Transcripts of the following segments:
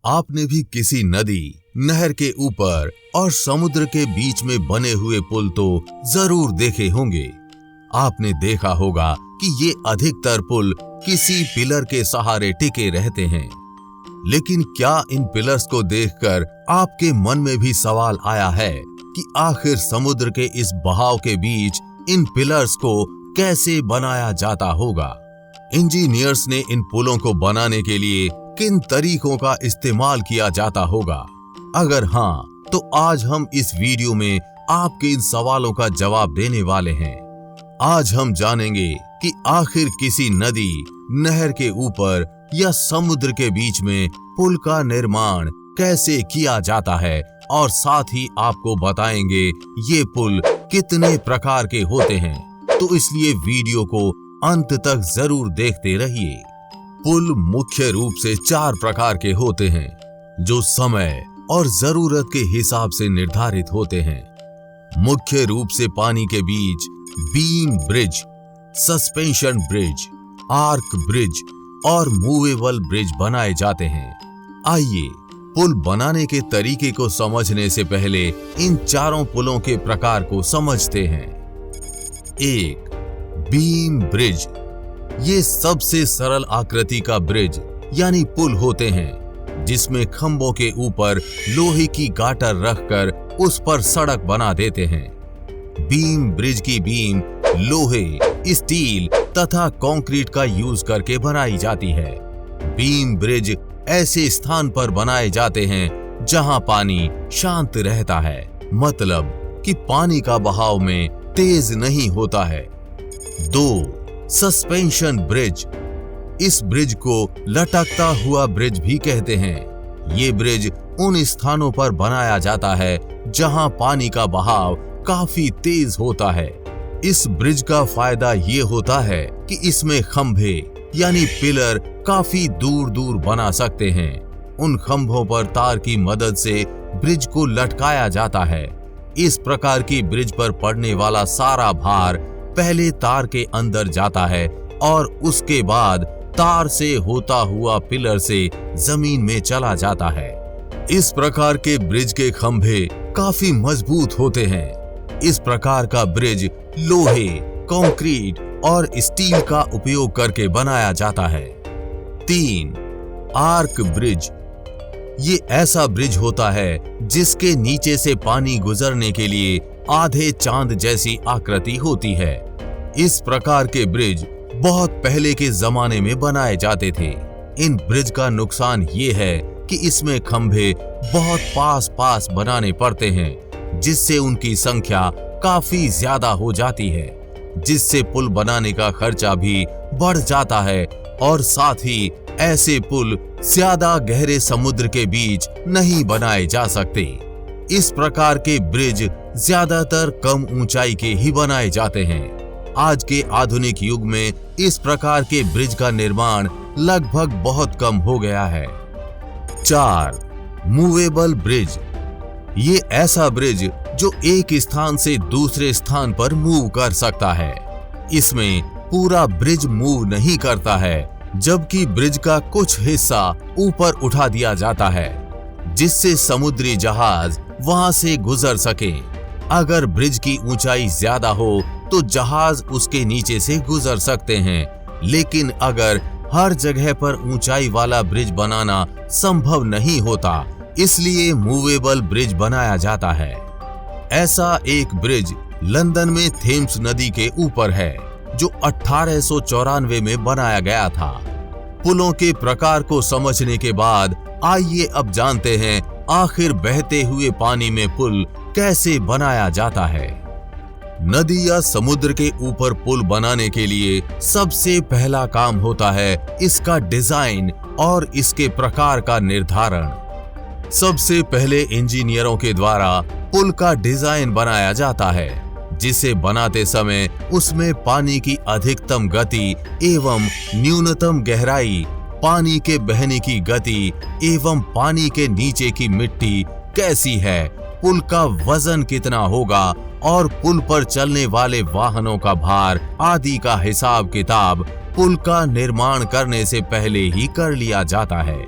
आपने भी किसी नदी, नहर के ऊपर और समुद्र के बीच में बने हुए पुल तो जरूर देखे होंगे। आपने देखा होगा कि ये अधिकतर पुल किसी पिलर के सहारे टिके रहते हैं। लेकिन क्या इन पिलर्स को देखकर आपके मन में भी सवाल आया है कि आखिर समुद्र के इस बहाव के बीच इन पिलर्स को कैसे बनाया जाता होगा? इंजीनियर्स ने इन पुलों को बनाने के लिए किन तरीकों का इस्तेमाल किया जाता होगा? अगर हाँ, तो आज हम इस वीडियो में आपके इन सवालों का जवाब देने वाले हैं। आज हम जानेंगे कि आखिर किसी नदी, नहर के ऊपर या समुद्र के बीच में पुल का निर्माण कैसे किया जाता है और साथ ही आपको बताएंगे ये पुल कितने प्रकार के होते हैं। तो इसलिए वीडियो को अंत तक जरूर देखते रहिए। पुल मुख्य रूप से 4 प्रकार के होते हैं, जो समय और जरूरत के हिसाब से निर्धारित होते हैं। मुख्य रूप से पानी के बीच beam bridge, suspension bridge, arch bridge और मूवेबल ब्रिज बनाए जाते हैं। आइए पुल बनाने के तरीके को समझने से पहले इन चारों पुलों के प्रकार को समझते हैं। 1. Beam bridge. ये सबसे सरल आकृति का ब्रिज यानी पुल होते हैं, जिसमें खंभों के ऊपर लोहे की गाटर रखकर उस पर सड़क बना देते हैं। बीम ब्रिज की बीम लोहे, स्टील तथा कंक्रीट का यूज करके बनाई जाती है। बीम ब्रिज ऐसे स्थान पर बनाए जाते हैं जहां पानी शांत रहता है, मतलब कि पानी का बहाव में तेज नहीं होता है। 2. Suspension bridge. इस ब्रिज को लटकता हुआ ब्रिज भी कहते हैं। ये ब्रिज उन स्थानों पर बनाया जाता है जहां पानी का बहाव काफी तेज होता है। इस ब्रिज का फायदा ये होता है कि इसमें खंभे यानी पिलर काफी दूर दूर बना सकते हैं। उन खंभों पर तार की मदद से ब्रिज को लटकाया जाता है। इस प्रकार की ब्रिज पर पड़ने वाला सारा भार पहले तार के अंदर जाता है और उसके बाद तार से होता हुआ पिलर से जमीन में चला जाता है। इस प्रकार के ब्रिज के खंभे काफी मजबूत होते हैं। इस प्रकार का ब्रिज लोहे, कंक्रीट और स्टील का उपयोग करके बनाया जाता है। 3. Arch bridge. ये ऐसा ब्रिज होता है जिसके नीचे से पानी गुजरने के लिए आधे चांद जैसी आकृति होती है। इस प्रकार के ब्रिज बहुत पहले के जमाने में बनाए जाते थे। इन ब्रिज का नुकसान ये है कि इसमें खंभे बहुत पास पास बनाने पड़ते हैं, जिससे उनकी संख्या काफी ज्यादा हो जाती है, जिससे पुल बनाने का खर्चा भी बढ़ जाता है और साथ ही ऐसे पुल ज्यादा गहरे समुद्र के बीच नहीं बनाए जा सकते। इस प्रकार के ब्रिज ज्यादातर कम ऊंचाई के ही बनाए जाते हैं। आज के आधुनिक युग में इस प्रकार के ब्रिज का निर्माण लगभग बहुत कम हो गया है। 4. Movable bridge. ये ऐसा ब्रिज जो एक स्थान से दूसरे स्थान पर मूव कर सकता है। इसमें पूरा ब्रिज मूव नहीं करता है, जबकि ब्रिज का कुछ हिस्सा ऊपर उठा दिया जाता है, जिससे समुद्री जहाज वहां से गुजर सके। अगर ब्रिज की ऊंचाई ज्यादा हो तो जहाज उसके नीचे से गुजर सकते हैं, लेकिन अगर हर जगह पर ऊंचाई वाला ब्रिज बनाना संभव नहीं होता, इसलिए मूवेबल ब्रिज बनाया जाता है। ऐसा एक ब्रिज लंदन में थेम्स नदी के ऊपर है, जो 1894 में बनाया गया था। पुलों के प्रकार को समझने के बाद आइए अब जानते हैं आखिर बहते हुए पानी में पुल कैसे बनाया जाता है। नदी या समुद्र के ऊपर पुल बनाने के लिए सबसे पहला काम होता है इसका डिजाइन और इसके प्रकार का निर्धारण। सबसे पहले इंजीनियरों के द्वारा पुल का डिजाइन बनाया जाता है, जिसे बनाते समय उसमें पानी की अधिकतम गति एवं न्यूनतम गहराई, पानी के बहने की गति एवं पानी के नीचे की मिट्टी कैसी है, पुल का वजन कितना होगा और पुल पर चलने वाले वाहनों का भार आदि का हिसाब किताब पुल का निर्माण करने से पहले ही कर लिया जाता है,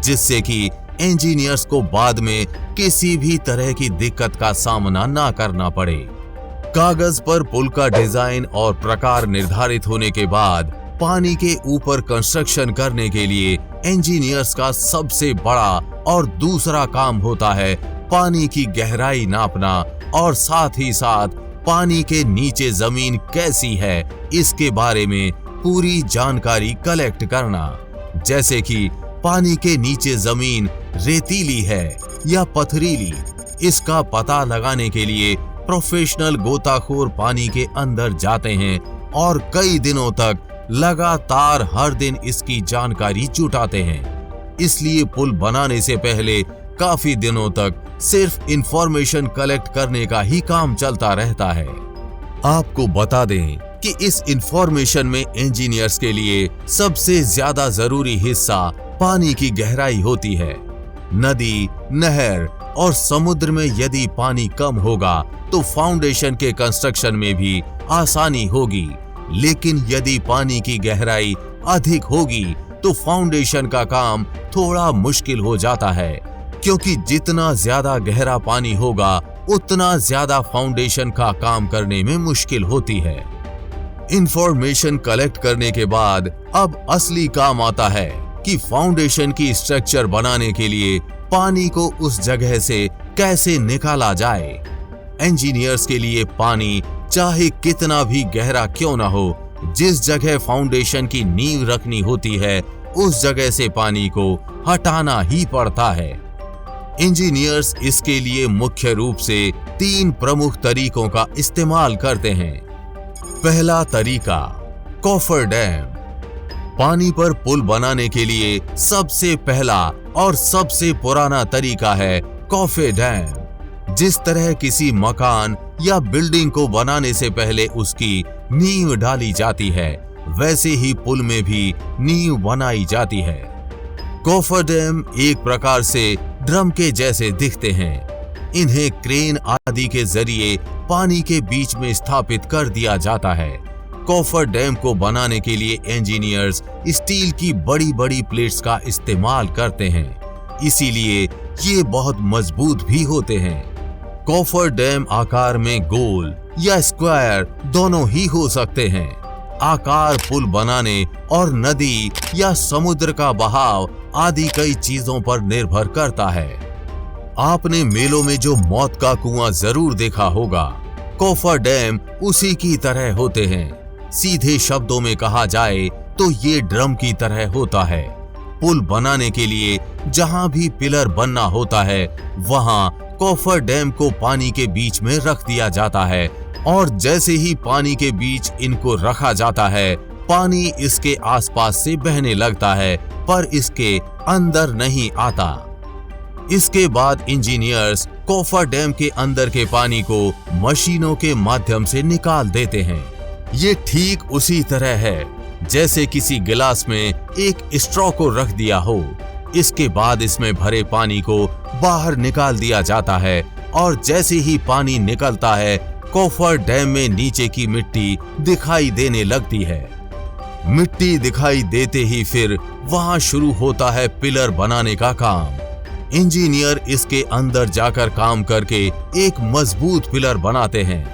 जिससे कि इंजीनियर्स को बाद में किसी भी तरह की दिक्कत का सामना ना करना पड़े। कागज पर पुल का डिजाइन और प्रकार निर्धारित होने के बाद पानी के ऊपर कंस्ट्रक्शन करने के लिए इंजीनियर्स का सबसे बड़ा और दूसरा काम होता है पानी की गहराई नापना और साथ ही साथ पानी के नीचे जमीन कैसी है इसके बारे में पूरी जानकारी कलेक्ट करना। जैसे कि पानी के नीचे जमीन रेतीली है या पथरीली, इसका पता लगाने के लिए प्रोफेशनल गोताखोर पानी के अंदर जाते हैं और कई दिनों तक लगातार हर दिन इसकी जानकारी जुटाते हैं। इसलिए पुल बनाने से पहले काफी दिनों तक सिर्फ इंफॉर्मेशन कलेक्ट करने का ही काम चलता रहता है। आपको बता दें कि इस इंफॉर्मेशन में इंजीनियर्स के लिए सबसे ज्यादा जरूरी हिस्सा पानी की गहराई होती है। नदी, नहर और समुद्र में यदि पानी कम होगा तो फाउंडेशन के कंस्ट्रक्शन में भी आसानी होगी, लेकिन यदि पानी की गहराई अधिक होगी तो फाउंडेशन का काम थोड़ा मुश्किल हो जाता है, क्योंकि जितना ज्यादा गहरा पानी होगा उतना ज्यादा फाउंडेशन का काम करने में मुश्किल होती है। इंफॉर्मेशन कलेक्ट करने के बाद अब असली काम आता है कि फाउंडेशन की स्ट्रक्चर बनाने के लिए पानी को उस जगह से कैसे निकाला जाए। इंजीनियर्स के लिए पानी चाहे कितना भी गहरा क्यों ना हो, जिस जगह फाउंडेशन की नींव रखनी होती है उस जगह से पानी को हटाना ही पड़ता है। इंजीनियर्स इसके लिए मुख्य रूप से 3 प्रमुख तरीकों का इस्तेमाल करते हैं। पहला तरीका, कॉफर डैम। पानी पर पुल बनाने के लिए सबसे पहला और सबसे पुराना तरीका है कॉफर डैम। जिस तरह किसी मकान या बिल्डिंग को बनाने से पहले उसकी नींव डाली जाती है, वैसे ही पुल में भी नींव बनाई जाती है। कॉफर डैम एक प्रकार से ड्रम के जैसे दिखते हैं। इन्हें क्रेन आदि के जरिए पानी के बीच में स्थापित कर दिया जाता है। कॉफर डैम को बनाने के लिए इंजीनियर्स स्टील की बड़ी बड़ी प्लेट्स का इस्तेमाल करते हैं, इसीलिए ये बहुत मजबूत भी होते हैं। कॉफर डैम आकार में गोल या स्क्वायर दोनों ही हो सकते हैं। आकार पुल बनाने और नदी या समुद्र का बहाव आदि कई चीजों पर निर्भर करता है। आपने मेलों में जो मौत का कुआं जरूर देखा होगा, कॉफर डैम उसी की तरह होते हैं। सीधे शब्दों में कहा जाए तो ये ड्रम की तरह होता है। पुल बनाने के लिए जहां भी पिलर बनना होता है वहां कॉफर डैम को पानी के बीच में रख दिया जाता है, और जैसे ही पानी के बीच इनको रखा जाता है पानी इसके आसपास से बहने लगता है, पर इसके अंदर नहीं आता। इसके बाद इंजीनियर्स कॉफर डैम के अंदर के पानी को मशीनों के माध्यम से निकाल देते हैं। ये ठीक उसी तरह है जैसे किसी गिलास में एक स्ट्रॉ को रख दिया हो। इसके बाद इसमें भरे पानी को बाहर निकाल दिया जाता है, और जैसे ही पानी निकलता है कॉफर डैम में नीचे की मिट्टी दिखाई देने लगती है। मिट्टी दिखाई देते ही फिर वहां शुरू होता है पिलर बनाने का काम। इंजीनियर इसके अंदर जाकर काम करके एक मजबूत पिलर बनाते हैं।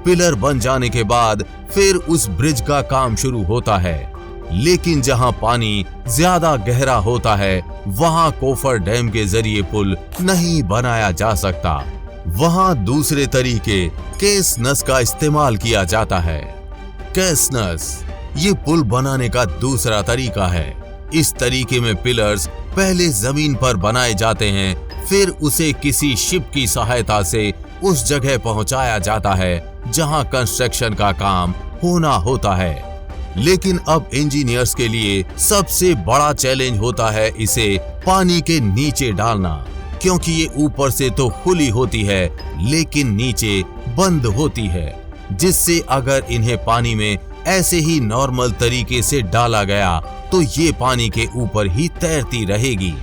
पिलर बन जाने के बाद फिर उस ब्रिज का काम शुरू होता है, लेकिन जहां पानी ज्यादा गहरा होता है वहां कॉफर डैम के जरिए पुल नहीं बनाया जा सकता। वहां दूसरे तरीके केसनस का इस्तेमाल किया जाता है। केसनस ये पुल बनाने का दूसरा तरीका है। इस तरीके में पिलर्स पहले जमीन पर बनाए जाते हैं, फिर उसे किसी शिप की सहायता से उस जगह पहुंचाया जाता है जहां कंस्ट्रक्शन का काम होना होता है। लेकिन अब इंजीनियर्स के लिए सबसे बड़ा चैलेंज होता है इसे पानी के नीचे डालना, क्योंकि ये ऊपर से तो खुली होती है लेकिन नीचे बंद होती है, जिससे अगर इन्हें पानी में ऐसे ही नॉर्मल तरीके से डाला गया तो ये पानी के ऊपर ही तैरती रहेगी।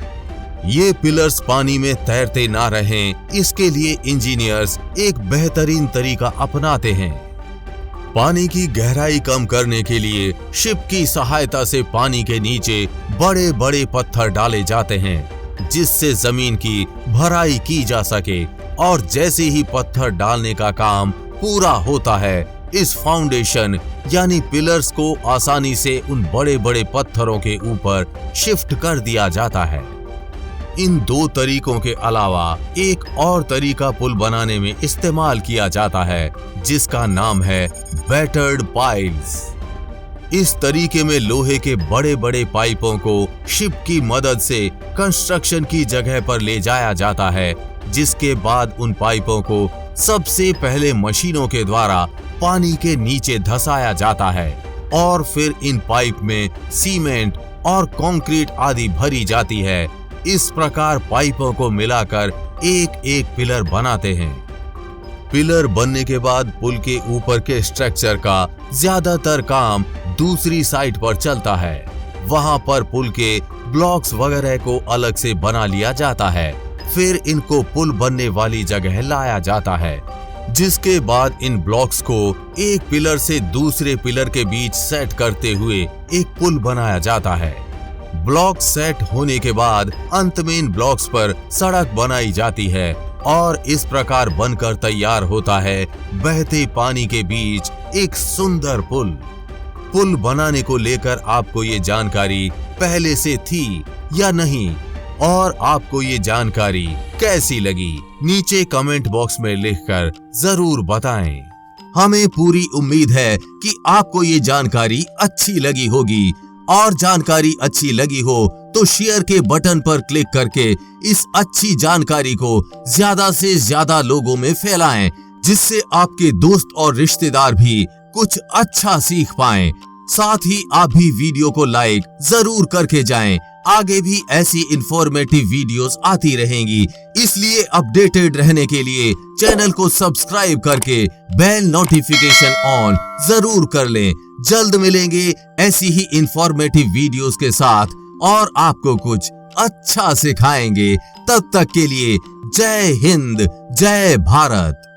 ये पिलर्स पानी में तैरते ना रहें, इसके लिए इंजीनियर्स एक बेहतरीन तरीका अपनाते हैं। पानी की गहराई कम करने के लिए शिप की सहायता से पानी के नीचे बड़े बड़े पत्थर डाले जाते हैं, जिससे जमीन की भराई की जा सके, और जैसे ही पत्थर डालने का काम पूरा होता है, इस फाउंडेशन यानी पिलर्स को आसानी से उन बड़े बड़े पत्थरों के ऊपर शिफ्ट कर दिया जाता है। इन दो तरीकों के अलावा एक और तरीका पुल बनाने में इस्तेमाल किया जाता है, जिसका नाम है बैटर्ड पाइल्स। इस तरीके में लोहे के बड़े बड़े पाइपों को शिप की मदद से कंस्ट्रक्शन की जगह पर ले जाया जाता है, जिसके बाद उन पाइपों को सबसे पहले मशीनों के द्वारा पानी के नीचे धंसाया जाता है और फिर इन पाइप में सीमेंट और कंक्रीट आदि भरी जाती है। इस प्रकार पाइपों को मिलाकर एक एक पिलर बनाते हैं। पिलर बनने के बाद पुल के ऊपर के स्ट्रक्चर का ज्यादातर काम दूसरी साइड पर चलता है। वहां पर पुल के ब्लॉक्स वगैरह को अलग से बना लिया जाता है, फिर इनको पुल बनने वाली जगह लाया जाता है, जिसके बाद इन ब्लॉक्स को एक पिलर से दूसरे पिलर के बीच सेट करते हुए एक पुल बनाया जाता है। ब्लॉक सेट होने के बाद अंत में इन ब्लॉक्स पर सड़क बनाई जाती है और इस प्रकार बनकर तैयार होता है बहते पानी के बीच एक सुंदर पुल। पुल बनाने को लेकर आपको ये जानकारी पहले से थी या नहीं, और आपको ये जानकारी कैसी लगी, नीचे कमेंट बॉक्स में लिखकर जरूर बताएं। हमें पूरी उम्मीद है कि आपको ये जानकारी अच्छी लगी होगी, और जानकारी अच्छी लगी हो तो शेयर के बटन पर क्लिक करके इस अच्छी जानकारी को ज्यादा से ज्यादा लोगों में फैलाएं, जिससे आपके दोस्त और रिश्तेदार भी कुछ अच्छा सीख पाएं। साथ ही आप भी वीडियो को लाइक जरूर करके जाएं। आगे भी ऐसी इंफॉर्मेटिव वीडियोस आती रहेंगी, इसलिए अपडेटेड रहने के लिए चैनल को सब्सक्राइब करके बेल नोटिफिकेशन ऑन जरूर कर लें। जल्द मिलेंगे ऐसी ही इंफॉर्मेटिव वीडियोस के साथ और आपको कुछ अच्छा सिखाएंगे। तब तक के लिए जय हिंद, जय भारत।